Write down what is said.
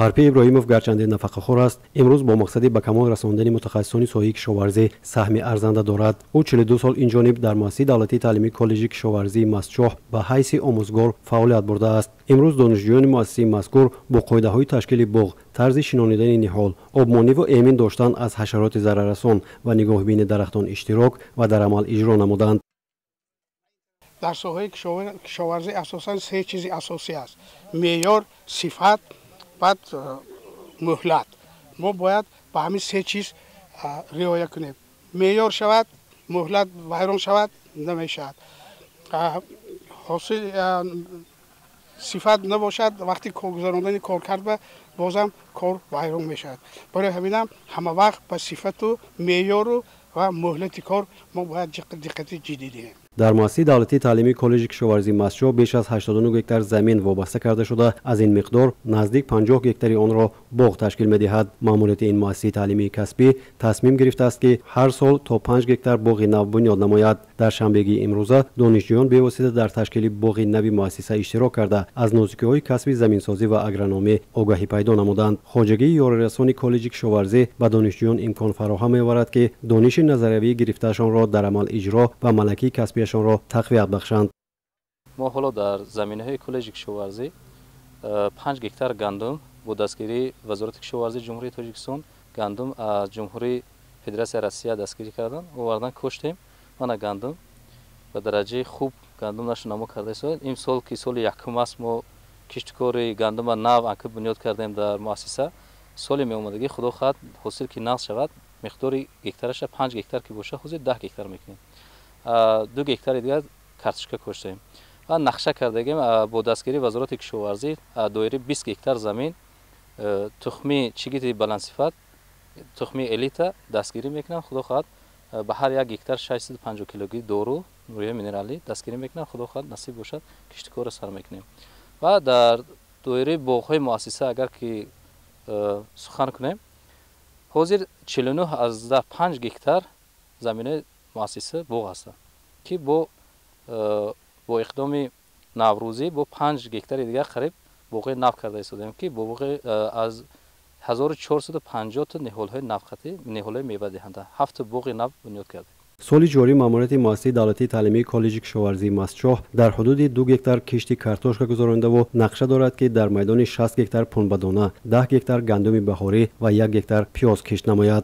پارپی ابراهیموف گرچند نفقه‌خوار است امروز با مقصدی به کمال رساندن متخصصان ساحه کشاورزی سهم ارزنده دارد. او 42 سال این جانب در مؤسسه دولتی تعلیمی کالج کشاورزی مستچوح به حیث آموزگار فعالیت برده است. امروز دانشجویان مؤسسه مذکور با قاعده‌های تشکیل باغ، طرز شنانیدن نهال، آبمانی و امین داشتن از حشرات ضرررسان و نگاهبین درختان اشتراک و در عمل اجرا نمودند. در ساحه کشاورزی اساساً سه چیز اساسی است: معیار، صفت، بعد مهلت. ما باید به همین سه چیز رعایت کنیم. معیار شود، مهلت ویران شود نمیشود. حاصل صفت نباشد، وقتی گذراندن کار کرد به بازم کار ویران میشود. برای همین همه وقت به صفت و معیار و مهلت کار ما باید دقت جدی دهیم. در مؤسسه دولتی تعلیمی کالج کشاورزی مستچوح بیش از 89 گکتار زمین وابسته کرده شده از این مقدار نزدیک 50 گکتاری آن را باغ تشکیل می‌دهد. ماموریت این مؤسسه تعلیمی کسبی تصمیم گرفته است که هر سال تا 5 گکتار باغ نو بنیاد نماید. در شنبهگی امروزه دانشجویان به واسطه در تشکیل باغ نوی مؤسسه اشتراک کرده از نزدیکی‌های کسبی زمینسازی و اگرونومی آگاهی پیدا نمودند. خواجگی یاررسانی کالج کشاورزی به دانشجویان امکان فراهم می‌آورد که دانش نظریوی گرفته‌شان را در عمل اجرا و ملکی کسبیشان را تقویت بخشند. ما حالا در زمینه‌های کالج کشاورزی 5 گکتار گندم با دستگیری وزارت کشاورزی جمهوری تاجیکستان گندم از جمهوری فدراسیون روسیه دستگیری کردن آوردن کشتیم. من گندم به درجه خوب گندم نشو کرده است. این سال که سال یکم است ما کشتکاری گندم نو انک بنیاد کردیم در مؤسسه. سال می اومدگی خدا خواهد حاصل که نقص شود مقدار گکتارش 5 گکتار که باشه حدود 10 گکتار میکنیم. 2 گکتار دیگر کارتشکا کشتیم و نقشه کردیم با دستگیری وزارت کشاورزی دایره 20 گکتار زمین تخمی چیگیت بلند صفت تخمی الیتا دستگیری میکنم. خدا خواهد به هر یک گکتار 650 کیلوگرم دارو روی مینرالی دستگیری میکنم. خدا خواهد نصیب باشد کشتکار سر میکنیم. و در دایره باغ‌های مؤسسه اگر که سخن کنیم حاضر 49 از 5 گکتار زمینه مؤسسه باغ است که با اقدام نوروزی با 5 گکتار دیگر قریب باغ نو کرده ایستادیم که باغ از 1450 تا نهال‌های نوخطی نهال‌های میوه دهنده 7 باغ نو بنیاد کرده. سال جاری ماموریت مؤسسه دولتی تعلیمی کالج کشاورزی مستچوح در حدود 2 گکتار کشتی کارتوشکا گذرانده و نقشه دارد که در میدان 60 گکتار پنبه دانه، 10 گکتار گندم بهاری و 1 گکتار پیاز کشت نماید.